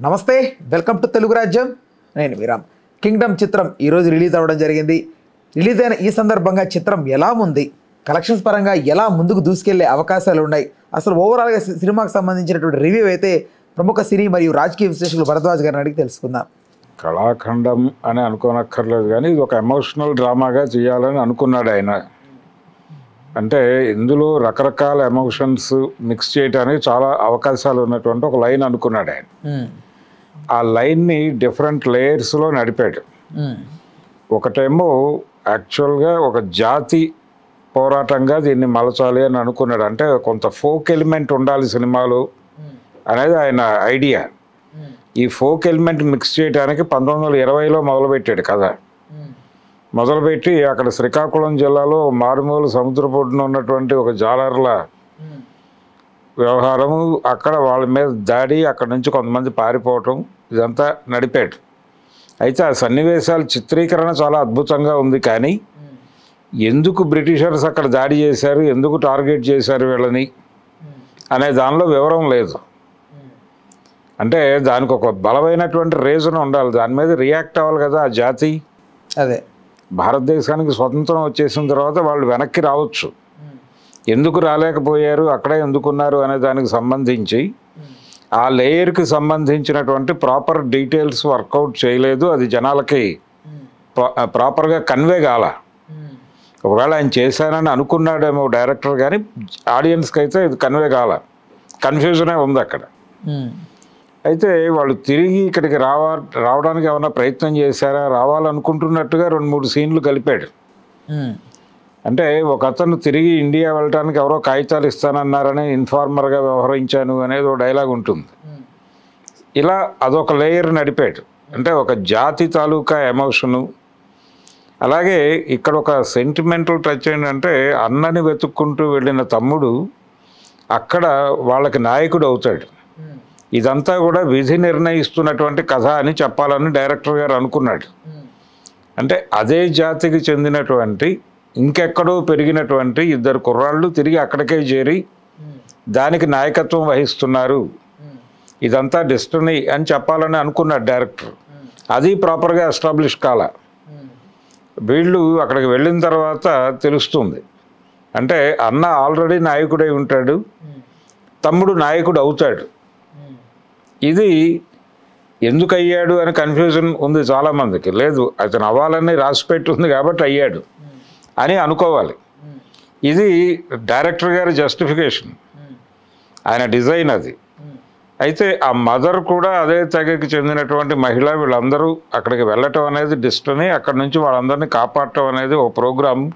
నమస్తే, welcome to Telugu రాజ్యం. నేను విరామ్. కింగ్డమ్ చిత్రం ఈరోజు రిలీజ్ అవ్వడం జరిగింది. రిలీజ్ అయిన ఈ సందర్భంగా చిత్రం ఎలా ఉంది, కలెక్షన్స్ పరంగా ఎలా ముందుకు దూసుకెళ్లే అవకాశాలు ఉన్నాయి, అసలు ఓవరాల్గా సినిమాకి సంబంధించినటువంటి రివ్యూ అయితే ప్రముఖ సినీ మరియు రాజకీయ విశ్లేషకులు భరద్వాజ్ గారిని అడిగి తెలుసుకుందాం. కళాఖండం అని అనుకోనక్కర్లేదు, కానీ ఇది ఒక ఎమోషనల్ డ్రామాగా చేయాలని అనుకున్నాడు ఆయన. అంటే ఇందులో రకరకాల ఎమోషన్స్ మిక్స్ చేయడానికి చాలా అవకాశాలు ఉన్నటువంటి ఒక లైన్ అనుకున్నాడు ఆయన. ఆ లైన్ని డిఫరెంట్ లేయర్స్లో నడిపాడు. ఒకటేమో యాక్చువల్గా ఒక జాతి పోరాటంగా దీన్ని మలచాలి అని అనుకున్నాడు. అంటే కొంత ఫోక్ ఎలిమెంట్ ఉండాలి సినిమాలో అనేది ఆయన ఐడియా. ఈ ఫోక్ ఎలిమెంట్ మిక్స్ చేయడానికి 1920లో మొదలుపెట్టాడు కథ. మొదలుపెట్టి అక్కడ శ్రీకాకుళం జిల్లాలో మారుమూల సముద్రపొడ్డున ఉన్నటువంటి ఒక జాలర్ల వ్యవహారము, అక్కడ వాళ్ళ మీద దాడి, అక్కడ నుంచి కొంతమంది పారిపోవటం, ఇదంతా నడిపాడు. అయితే ఆ సన్నివేశాల చిత్రీకరణ చాలా అద్భుతంగా ఉంది. కానీ ఎందుకు బ్రిటిషర్స్ అక్కడ దాడి చేశారు, ఎందుకు టార్గెట్ చేశారు వీళ్ళని అనే దానిలో వివరం లేదు. అంటే దానికి ఒక బలమైనటువంటి రీజన్ ఉండాలి, దాని మీద రియాక్ట్ అవ్వాలి కదా ఆ జాతి. అదే భారతదేశానికి స్వతంత్రం వచ్చేసిన తర్వాత వాళ్ళు వెనక్కి రావచ్చు, ఎందుకు రాలేకపోయారు, అక్కడే ఎందుకున్నారు అనే దానికి సంబంధించి ఆ లేయర్కి సంబంధించినటువంటి ప్రాపర్ డీటెయిల్స్ వర్కౌట్ చేయలేదు. అది జనాలకి ప్రాపర్గా కన్వే కాల. ఒకవేళ ఆయన చేశానని అనుకున్నాడేమో డైరెక్టర్, కానీ ఆడియన్స్కి అయితే ఇది కన్వే కాల, కన్ఫ్యూజనే ఉంది అక్కడ. అయితే వాళ్ళు తిరిగి ఇక్కడికి రావడానికి ఏమైనా ప్రయత్నం చేశారా, రావాలనుకుంటున్నట్టుగా 2-3 సీన్లు కలిపాడు. అంటే ఒక అతను తిరిగి ఇండియా వెళ్ళటానికి ఎవరో కాగితాలు ఇస్తానన్నారని ఇన్ఫార్మర్గా వ్యవహరించాను అనేది ఒక డైలాగ్ ఉంటుంది. ఇలా అదొక లేయర్ నడిపాడు. అంటే ఒక జాతి తాలూకా ఎమోషను. అలాగే ఇక్కడ ఒక సెంటిమెంటల్ టచ్ ఏంటంటే, అన్నని వెతుక్కుంటూ వెళ్ళిన తమ్ముడు అక్కడ వాళ్ళకి నాయకుడు అవుతాడు. ఇదంతా కూడా విధి నిర్ణయిస్తున్నటువంటి కథ అని చెప్పాలని డైరెక్టర్ గారు అనుకున్నాడు. అంటే అదే జాతికి చెందినటువంటి ఇంకెక్కడో పెరిగినటువంటి 2 కుర్రాళ్ళు తిరిగి అక్కడికే చేరి దానికి నాయకత్వం వహిస్తున్నారు, ఇదంతా డెస్టినీ అని చెప్పాలని అనుకున్నాడు డైరెక్టర్. అది ప్రాపర్గా ఎస్టాబ్లిష్ కాల. వీళ్ళు అక్కడికి వెళ్ళిన తర్వాత తెలుస్తుంది, అంటే అన్న ఆల్రెడీ నాయకుడై ఉంటాడు, తమ్ముడు నాయకుడు అవుతాడు. ఇది ఎందుకు అయ్యాడు అని కన్ఫ్యూజన్ ఉంది చాలామందికి. లేదు, అతను అవ్వాలని రాసిపెట్టి ఉంది కాబట్టి అయ్యాడు అని అనుకోవాలి. ఇది డైరెక్టర్ గారి జస్టిఫికేషన్, ఆయన డిజైన్ అది. అయితే ఆ మదర్ కూడా అదే తెగకి చెందినటువంటి మహిళ. వీళ్ళందరూ అక్కడికి వెళ్ళటం అనేది డెస్టినీ, అక్కడి నుంచి వాళ్ళందరినీ కాపాడటం అనేది ఒక ప్రోగ్రామ్.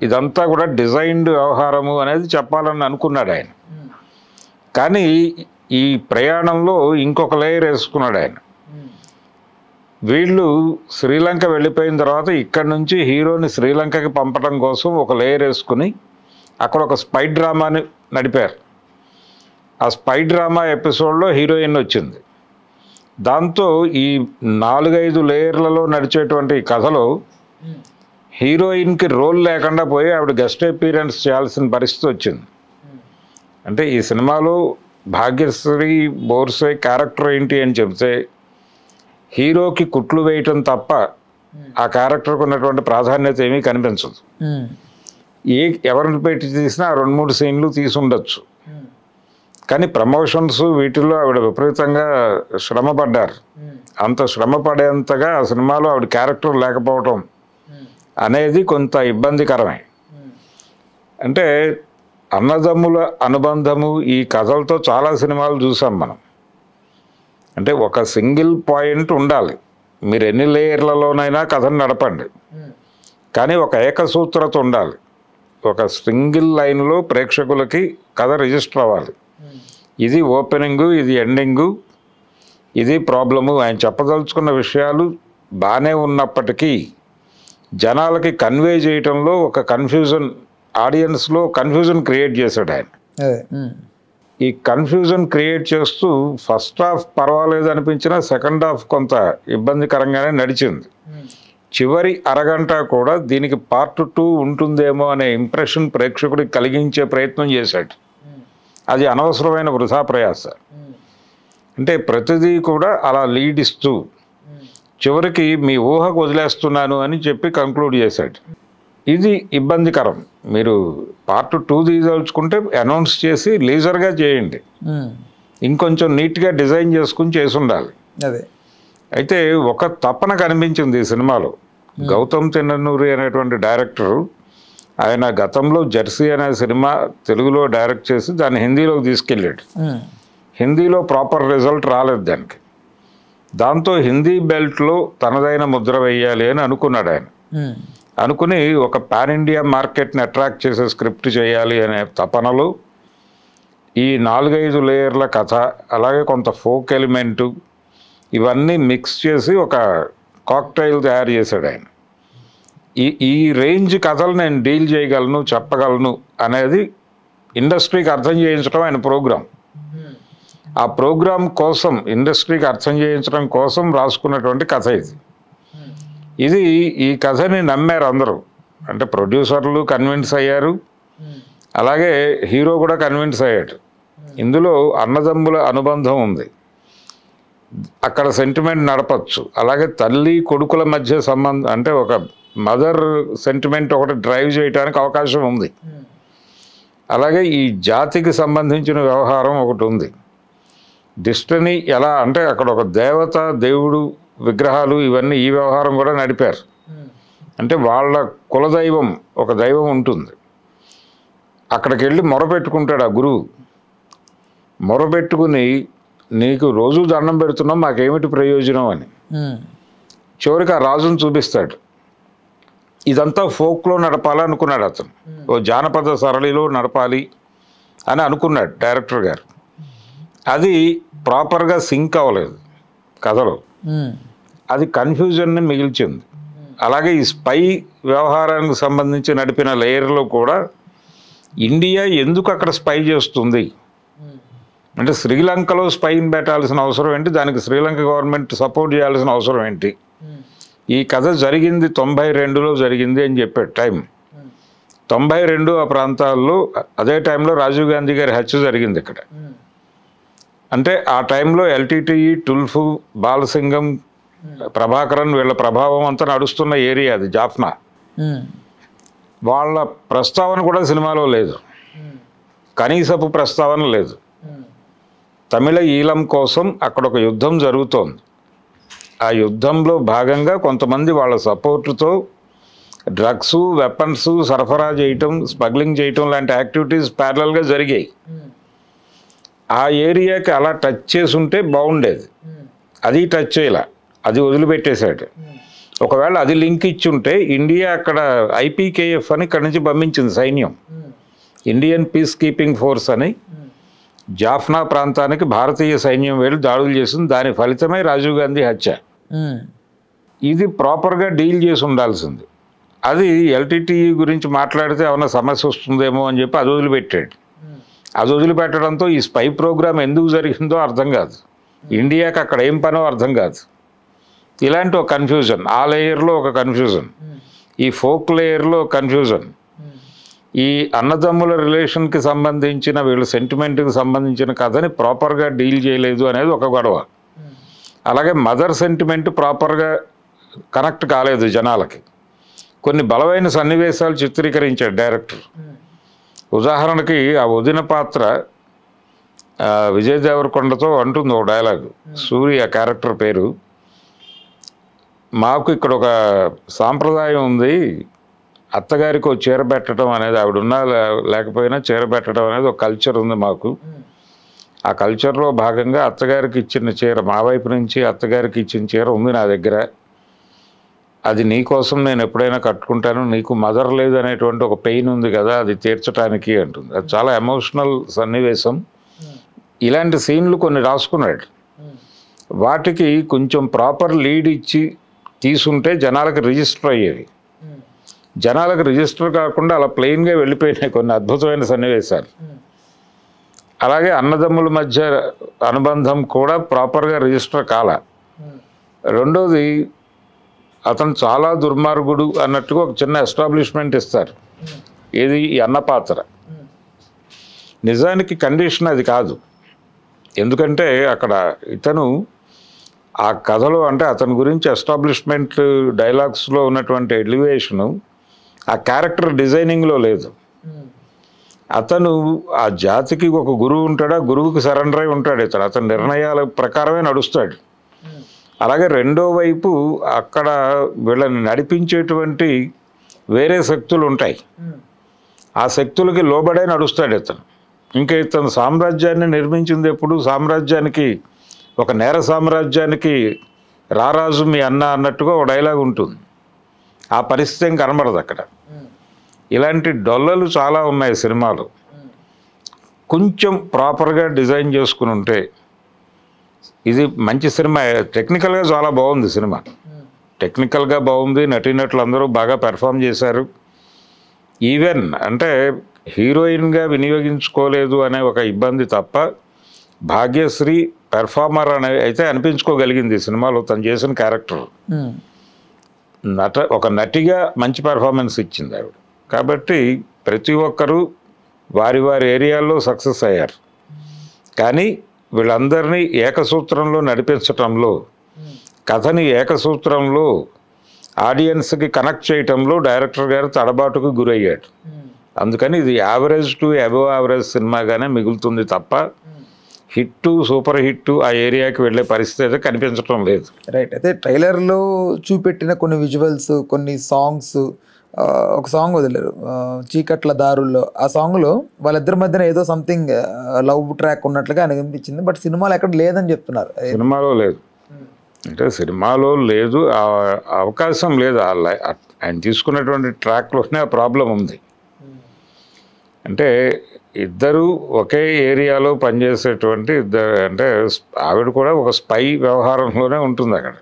ఇదంతా కూడా డిజైన్డ్ వ్యవహారము అనేది చెప్పాలని అనుకున్నాడు ఆయన. కానీ ఈ ప్రయాణంలో ఇంకొక లేయర్ వేసుకున్నాడు ఆయన. వీళ్ళు శ్రీలంక వెళ్ళిపోయిన తర్వాత ఇక్కడి నుంచి హీరోని శ్రీలంకకి పంపడం కోసం ఒక లేయర్ వేసుకుని అక్కడ ఒక స్పై డ్రామాని నడిపారు. ఆ స్పై డ్రామా ఎపిసోడ్లో హీరోయిన్ వచ్చింది. దాంతో ఈ 4-5 లేయర్లలో నడిచేటువంటి కథలో హీరోయిన్కి రోల్ లేకుండా పోయి ఆవిడ గెస్ట్ అపీరెన్స్ చేయాల్సిన పరిస్థితి వచ్చింది. అంటే ఈ సినిమాలో భాగ్యశ్రీ బోర్సే క్యారెక్టర్ ఏంటి అని చెప్తే, హీరోకి కుట్లు వేయటం తప్ప ఆ క్యారెక్టర్కి ఉన్నటువంటి ప్రాధాన్యత ఏమీ కనిపించదు. ఎవరిని పెట్టి తీసినా 2-3 సీన్లు తీసి ఉండొచ్చు. కానీ ప్రమోషన్స్ వీటిల్లో ఆవిడ విపరీతంగా శ్రమ పడ్డారు. అంత శ్రమ పడేంతగా ఆ సినిమాలో ఆవిడ క్యారెక్టర్ లేకపోవటం అనేది కొంత ఇబ్బందికరమే. అంటే అన్నదమ్ముల అనుబంధము ఈ కథలతో చాలా సినిమాలు చూసాం మనం. అంటే ఒక సింగిల్ పాయింట్ ఉండాలి, మీరు ఎన్ని లేయర్లలోనైనా కథను నడపండి, కానీ ఒక ఏకసూత్రత ఉండాలి. ఒక సింగిల్ లైన్లో ప్రేక్షకులకి కథ రిజిస్టర్ అవ్వాలి. ఇది ఓపెనింగు, ఇది ఎండింగు, ఇది ప్రాబ్లము. ఆయన చెప్పదలుచుకున్న విషయాలు బాగానే ఉన్నప్పటికీ జనాలకి కన్వే చేయటంలో ఒక కన్ఫ్యూజన్, ఆడియన్స్లో కన్ఫ్యూజన్ క్రియేట్ చేశాడు ఆయన. ఈ కన్ఫ్యూజన్ క్రియేట్ చేస్తూ ఫస్ట్ హాఫ్ పర్వాలేదు అనిపించినా సెకండ్ హాఫ్ కొంత ఇబ్బందికరంగానే నడిచింది. చివరి అరగంట కూడా దీనికి పార్ట్ 2 ఉంటుందేమో అనే ఇంప్రెషన్ ప్రేక్షకుడికి కలిగించే ప్రయత్నం చేశాడు. అది అనవసరమైన వృధా ప్రయాస. అంటే ప్రతిదీ కూడా అలా లీడ్ ఇస్తూ చివరికి మీ ఊహకు వదిలేస్తున్నాను అని చెప్పి కంక్లూడ్ చేశాడు. ఇది ఇబ్బందికరం. మీరు పార్ట్ 2 తీయదలుచుకుంటే అనౌన్స్ చేసి లీజర్గా చేయండి, ఇంకొంచెం నీట్గా డిజైన్ చేసుకుని చేసి ఉండాలి. అదే అయితే ఒక తపన కనిపించింది ఈ సినిమాలో. గౌతమ్ తిన్ననూరి అనేటువంటి డైరెక్టరు, ఆయన గతంలో జెర్సీ అనే సినిమా తెలుగులో డైరెక్ట్ చేసి దాన్ని హిందీలోకి తీసుకెళ్ళాడు. హిందీలో ప్రాపర్ రిజల్ట్ రాలేదు దానికి. దాంతో హిందీ బెల్ట్లో తనదైన ముద్ర వేయాలి అని అనుకున్నాడు ఆయన. అనుకుని ఒక పాన్ ఇండియా మార్కెట్ని అట్రాక్ట్ చేసే స్క్రిప్ట్ చేయాలి అనే తపనలో ఈ 4-5 లేయర్ల కథ, అలాగే కొంత ఫోక్ ఎలిమెంటు, ఇవన్నీ మిక్స్ చేసి ఒక కాక్టైల్ తయారు చేశాడు ఆయన. ఈ రేంజ్ కథలు నేను డీల్ చేయగలను, చెప్పగలను అనేది ఇండస్ట్రీకి అర్థం చేయించడం ఆయన ప్రోగ్రాం. ఆ ప్రోగ్రాం కోసం, ఇండస్ట్రీకి అర్థం చేయించడం కోసం రాసుకున్నటువంటి కథ ఇది. ఈ కథని నమ్మారు అందరూ. అంటే ప్రొడ్యూసర్లు కన్విన్స్ అయ్యారు, అలాగే హీరో కూడా కన్విన్స్ అయ్యాడు. ఇందులో అన్నదమ్ముల అనుబంధం ఉంది, అక్కడ సెంటిమెంట్ నడపచ్చు. అలాగే తల్లి కొడుకుల మధ్య సంబంధం, అంటే ఒక మదర్ సెంటిమెంట్ ఒకటి డ్రైవ్ చేయడానికి అవకాశం ఉంది. అలాగే ఈ జాతికి సంబంధించిన వ్యవహారం ఒకటి ఉంది. డెస్టినీ ఎలా అంటే అక్కడ ఒక దేవత, దేవుడు విగ్రహాలు, ఇవన్నీ ఈ వ్యవహారం కూడా నడిపారు. అంటే వాళ్ళ కులదైవం, ఒక దైవం ఉంటుంది. అక్కడికి వెళ్ళి మొరపెట్టుకుంటాడు ఆ గురువు. మొరపెట్టుకుని నీకు రోజు దండం పెడుతున్నాం, మాకేమిటి ప్రయోజనం అని. చివరికి ఆ రాజును చూపిస్తాడు. ఇదంతా ఫోక్లో నడపాలనుకున్నాడు అతను, ఓ జానపద సరళిలో నడపాలి అని అనుకున్నాడు డైరెక్టర్ గారు. అది ప్రాపర్గా సింక్ అవ్వలేదు కథలో, అది కన్ఫ్యూజన్ని మిగిల్చింది. అలాగే ఈ స్పై వ్యవహారానికి సంబంధించి నడిపిన లేయర్లో కూడా ఇండియా ఎందుకు అక్కడ స్పై చేస్తుంది అంటే, శ్రీలంకలో స్పైని పెట్టాల్సిన అవసరం ఏంటి, దానికి శ్రీలంక గవర్నమెంట్ సపోర్ట్ చేయాల్సిన అవసరం ఏంటి. ఈ కథ జరిగింది 92లో జరిగింది అని చెప్పాడు టైం. 92 ఆ ప్రాంతాల్లో, అదే టైంలో రాజీవ్ గాంధీ గారి హత్య జరిగింది ఇక్కడ. అంటే ఆ టైంలో ఎల్టీటీఈ, టుల్ఫు, బాలసింగం, ప్రభాకరన్ వీళ్ళ ప్రభావం అంతా నడుస్తున్న ఏరియా అది జాఫ్నా. వాళ్ళ ప్రస్తావన కూడా సినిమాలో లేదు, కనీసపు ప్రస్తావన లేదు. తమిళ ఈలం కోసం అక్కడ ఒక యుద్ధం జరుగుతోంది. ఆ యుద్ధంలో భాగంగా కొంతమంది వాళ్ళ సపోర్టుతో డ్రగ్స్, వెపన్స్ సరఫరా చేయటం, స్మగ్లింగ్ చేయటం లాంటి యాక్టివిటీస్ ప్యారలల్గా జరిగాయి. ఆ ఏరియాకి అలా టచ్ చేసి ఉంటే బాగుండేది, అది టచ్ చేయలే, అది వదిలిపెట్టేశాడు. ఒకవేళ అది లింక్ ఇచ్చి ఉంటే ఇండియా అక్కడ IPKF అని ఇక్కడి నుంచి పంపించింది సైన్యం, ఇండియన్ పీస్ కీపింగ్ ఫోర్స్ అని. జాఫ్నా ప్రాంతానికి భారతీయ సైన్యం వెళ్ళి దాడులు చేసింది. దాని ఫలితమే రాజీవ్ గాంధీ హత్య. ఇది ప్రాపర్గా డీల్ చేసి ఉండాల్సింది. అది LTTE గురించి మాట్లాడితే ఏమైనా సమస్య వస్తుందేమో అని చెప్పి అది వదిలిపెట్టాడు. అది వదిలిపెట్టడంతో ఈ స్పై ప్రోగ్రామ్ ఎందుకు జరిగిందో అర్థం కాదు, ఇండియాకి అక్కడ ఏం పనో అర్థం కాదు. ఇలాంటి ఒక కన్ఫ్యూజన్, ఆ లేయర్లో ఒక కన్ఫ్యూజన్, ఈ ఫోక్ లేయర్లో కన్ఫ్యూజన్, ఈ అన్నదమ్ముల రిలేషన్కి సంబంధించిన వీళ్ళ సెంటిమెంట్కి సంబంధించిన కథని ప్రాపర్గా డీల్ చేయలేదు అనేది ఒక గొడవ. అలాగే మదర్ సెంటిమెంట్ ప్రాపర్గా కనెక్ట్ కాలేదు జనాలకి. కొన్ని బలమైన సన్నివేశాలు చిత్రీకరించాడు డైరెక్టర్. ఉదాహరణకి ఆ వదిన పాత్ర విజయ్ దేవరకొండతో అంటుంది ఒక డైలాగ్, సూర్య క్యారెక్టర్ పేరు, మాకు ఇక్కడ ఒక సాంప్రదాయం ఉంది, అత్తగారికి ఒక చీర పెట్టడం అనేది, ఆవిడున్నా లేకపోయినా చీర పెట్టడం అనేది ఒక కల్చర్ ఉంది మాకు. ఆ కల్చర్లో భాగంగా అత్తగారికి ఇచ్చిన చీర, మా వైపు నుంచి అత్తగారికి ఇచ్చిన చీర ఉంది నా దగ్గర, అది నీకోసం నేను ఎప్పుడైనా కట్టుకుంటాను, నీకు మదర్ లేదు అనేటువంటి ఒక పెయిన్ ఉంది కదా, అది తీర్చడానికి అంటుంది. అది చాలా ఎమోషనల్ సన్నివేశం. ఇలాంటి సీన్లు కొన్ని రాసుకున్నాడు. వాటికి కొంచెం ప్రాపర్ లీడ్ ఇచ్చి తీసుంటే జనాలకు రిజిస్టర్ అయ్యేవి. జనాలకు రిజిస్టర్ కాకుండా అలా ప్లెయిన్గా వెళ్ళిపోయినాయి కొన్ని అద్భుతమైన సన్నివేశాలు. అలాగే అన్నదమ్ముల మధ్య అనుబంధం కూడా ప్రాపర్గా రిజిస్టర్ కాల. రెండోది, అతను చాలా దుర్మార్గుడు అన్నట్టుగా ఒక చిన్న ఎస్టాబ్లిష్మెంట్ ఇస్తారు. ఏది, ఈ అన్న పాత్ర. నిజానికి కండిషన్ అది కాదు. ఎందుకంటే అక్కడ ఇతను ఆ కథలో అంటే అతని గురించి ఎస్టాబ్లిష్మెంట్ డైలాగ్స్లో ఉన్నటువంటి ఎలివేషను ఆ క్యారెక్టర్ డిజైనింగ్లో లేదు. అతను ఆ జాతికి ఒక గురువు ఉంటాడు, ఆ గురువుకి సరెండర్ అయి ఉంటాడు ఇతను. అతని నిర్ణయాల ప్రకారమే నడుస్తాడు. అలాగే రెండో వైపు అక్కడ వీళ్ళని నడిపించేటువంటి వేరే శక్తులు ఉంటాయి. ఆ శక్తులకి లోబడే నడుస్తాడు ఇతను. ఇంకా ఇతను సామ్రాజ్యాన్ని నిర్మించింది ఎప్పుడు, సామ్రాజ్యానికి ఒక నేర సామ్రాజ్యానికి రారాజు మీ అన్న అన్నట్టుగా ఒక డైలాగ్ ఉంటుంది. ఆ పరిస్థితి ఏం కనబడదు అక్కడ. ఇలాంటి డొల్లలు చాలా ఉన్నాయి సినిమాలు. కొంచెం ప్రాపర్గా డిజైన్ చేసుకుని ఉంటే ఇది మంచి సినిమా. టెక్నికల్గా చాలా బాగుంది సినిమా, టెక్నికల్గా బాగుంది. నటీనటులు అందరూ బాగా పెర్ఫామ్ చేశారు. ఈవెన్ అంటే హీరోయిన్గా వినియోగించుకోలేదు అనే ఒక ఇబ్బంది తప్ప భాగ్యశ్రీ పెర్ఫార్మర్ అనే అయితే అనిపించుకోగలిగింది ఈ సినిమాలో. తను చేసిన క్యారెక్టర్ ఒక నటిగా మంచి పెర్ఫార్మెన్స్ ఇచ్చింది ఆవిడ. కాబట్టి ప్రతి ఒక్కరూ వారి వారి ఏరియాల్లో సక్సెస్ అయ్యారు. కానీ వీళ్ళందరినీ ఏకసూత్రంలో నడిపించటంలో, కథని ఏకసూత్రంలో ఆడియన్స్కి కనెక్ట్ చేయటంలో డైరెక్టర్ గారు తడబాటుకు గురయ్యాడు. అందుకని ఇది యావరేజ్ టు అబవ్ యావరేజ్ సినిమాగానే మిగులుతుంది తప్ప హిట్ సూపర్ హిట్ ఆ ఏరియాకి వెళ్ళే పరిస్థితి అయితే కనిపించడం లేదు. రైట్. అయితే ట్రైలర్లో చూపెట్టిన కొన్ని విజువల్స్, కొన్ని సాంగ్స్, ఒక సాంగ్ వదిలేరు చీకట్ల దారుల్లో. ఆ సాంగ్లో వాళ్ళిద్దరి మధ్యన ఏదో సంథింగ్ లవ్ ట్రాక్ ఉన్నట్లుగా అనిపించింది. బట్ సినిమాలో ఎక్కడ లేదని చెప్తున్నారు. సినిమాలో లేదు అంటే సినిమాలో లేదు, అవకాశం లేదు. ఆయన తీసుకున్నటువంటి ట్రాక్లోనే ఆ ప్రాబ్లం ఉంది. అంటే ఇద్దరు ఒకే ఏరియాలో పనిచేసేటువంటి ఇద్దరు, అంటే ఆవిడ కూడా ఒక స్పై వ్యవహారంలోనే ఉంటుంది అక్కడ.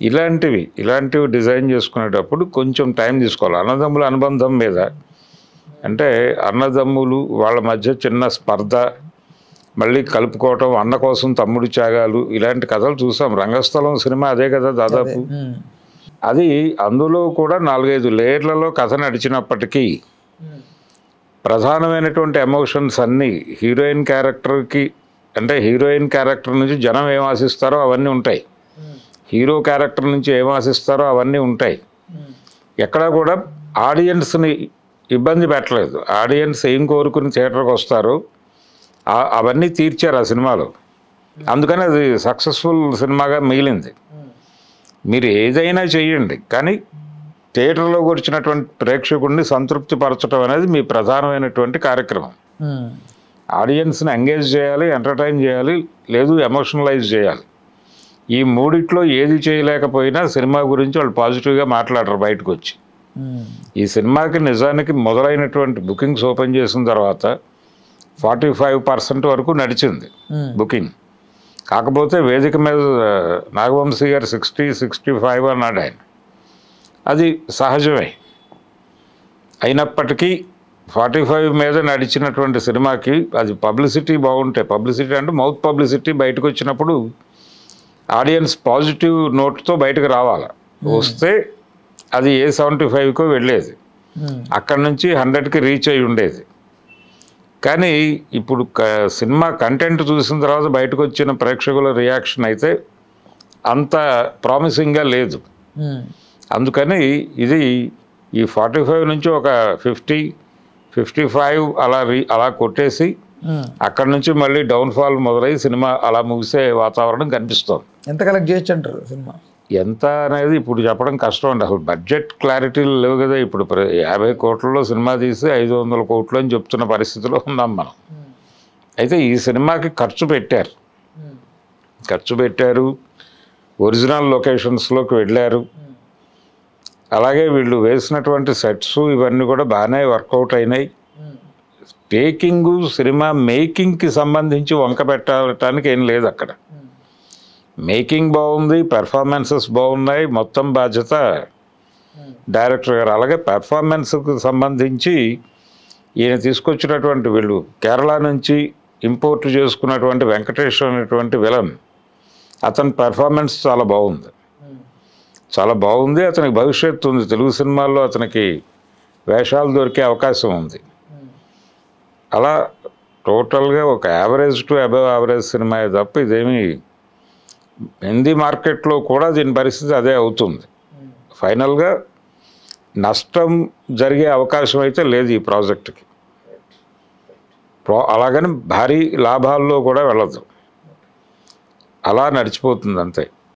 ఇలాంటివి డిజైన్ చేసుకునేటప్పుడు కొంచెం టైం తీసుకోవాలి. అన్నదమ్ముల అనుబంధం మీద, అంటే అన్నదమ్ములు వాళ్ళ మధ్య చిన్న స్పర్ధ, మళ్ళీ కలుపుకోవటం, అన్న కోసం తమ్ముడు త్యాగాలు, ఇలాంటి కథలు చూసాం. రంగస్థలం సినిమా అదే కదా దాదాపు. అది అందులో కూడా 4-5 లేయర్లలో కథ నడిచినప్పటికీ ప్రధానమైనటువంటి ఎమోషన్స్ అన్నీ హీరోయిన్ క్యారెక్టర్కి, అంటే హీరోయిన్ క్యారెక్టర్ నుంచి జనం ఏం ఆశిస్తారో అవన్నీ ఉంటాయి, హీరో క్యారెక్టర్ నుంచి ఏం ఆశిస్తారో అవన్నీ ఉంటాయి. ఎక్కడా కూడా ఆడియన్స్ని ఇబ్బంది పెట్టలేదు. ఆడియన్స్ ఏం కోరుకుని థియేటర్కి వస్తారో అవన్నీ తీర్చారు ఆ సినిమాలో. అందుకని అది సక్సెస్ఫుల్ సినిమాగా మిగిలింది. మీరు ఏదైనా చెయ్యండి, కానీ థియేటర్లో కూర్చున్నటువంటి ప్రేక్షకుడిని సంతృప్తి పరచడం అనేది మీ ప్రధానమైనటువంటి కార్యక్రమం. ఆడియన్స్ని ఎంగేజ్ చేయాలి, ఎంటర్టైన్ చేయాలి, లేదు ఎమోషనలైజ్ చేయాలి. ఈ మూడిట్లో ఏది చేయలేకపోయినా సినిమా గురించి వాళ్ళు పాజిటివ్గా మాట్లాడరు బయటకు వచ్చి. ఈ సినిమాకి నిజానికి మొదలైనటువంటి బుకింగ్స్ ఓపెన్ చేసిన తర్వాత 45% వరకు నడిచింది బుకింగ్. కాకపోతే వేదిక మీద నాగవంశీ గారు 60-65 అన్నాడు ఆయన. అది సహజమే. అయినప్పటికీ 45 మీద నడిచినటువంటి సినిమాకి అది పబ్లిసిటీ బాగుంటే, పబ్లిసిటీ అంటే మౌత్ పబ్లిసిటీ బయటకు వచ్చినప్పుడు ఆడియన్స్ పాజిటివ్ నోట్తో బయటకు రావాలి. వస్తే అది ఏ 75కో వెళ్ళేది, అక్కడి నుంచి 100కి రీచ్ అయి ఉండేది. కానీ ఇప్పుడు సినిమా కంటెంట్ చూసిన తర్వాత బయటకు వచ్చిన ప్రేక్షకుల రియాక్షన్ అయితే అంత ప్రామిసింగ్గా లేదు. అందుకని ఇది ఈ 45 నుంచి ఒక 50-55 అలా కొట్టేసి అక్కడ నుంచి మళ్ళీ డౌన్ఫాల్ మొదలై సినిమా అలా ముగిసే వాతావరణం కనిపిస్తుంది. ఎంత కలెక్ట్ చేయొచ్చు అంటారు సినిమా? ఎంత అనేది ఇప్పుడు చెప్పడం కష్టం అండి. అసలు బడ్జెట్ క్లారిటీలు లేవు కదా. ఇప్పుడు 50 కోట్లలో సినిమా తీసి 500 కోట్లు అని చెప్తున్న పరిస్థితిలో ఉన్నాం మనం. అయితే ఈ సినిమాకి ఖర్చు పెట్టారు, ఒరిజినల్ లొకేషన్స్లోకి వెళ్ళారు. అలాగే వీళ్ళు వేసినటువంటి సెట్స్ ఇవన్నీ కూడా బాగానే వర్కౌట్ అయినాయి. టేకింగు, సినిమా మేకింగ్కి సంబంధించి వంక పెట్టడానికి ఏం లేదు అక్కడ. మేకింగ్ బాగుంది, పెర్ఫార్మెన్సెస్ బాగున్నాయి, మొత్తం బాధ్యత డైరెక్టర్ గారు. అలాగే పెర్ఫార్మెన్స్కి సంబంధించి ఈయన తీసుకొచ్చినటువంటి వీళ్ళు కేరళ నుంచి ఇంపోర్ట్ చేసుకున్నటువంటి వెంకటేష్ అనేటువంటి విలన్, అతని పెర్ఫార్మెన్స్ చాలా బాగుంది. అతనికి భవిష్యత్తు ఉంది. తెలుగు సినిమాల్లో అతనికి వేషాలు దొరికే అవకాశం ఉంది. అలా టోటల్గా ఒక average to above average cinema తప్ప ఇదేమి హిందీ మార్కెట్లో కూడా దీని పరిస్థితి అదే అవుతుంది. ఫైనల్గా నష్టం జరిగే అవకాశం అయితే లేదు ఈ ప్రాజెక్టుకి. అలాగని భారీ లాభాల్లో కూడా వెళ్ళదు, అలా నడిచిపోతుంది అంతే.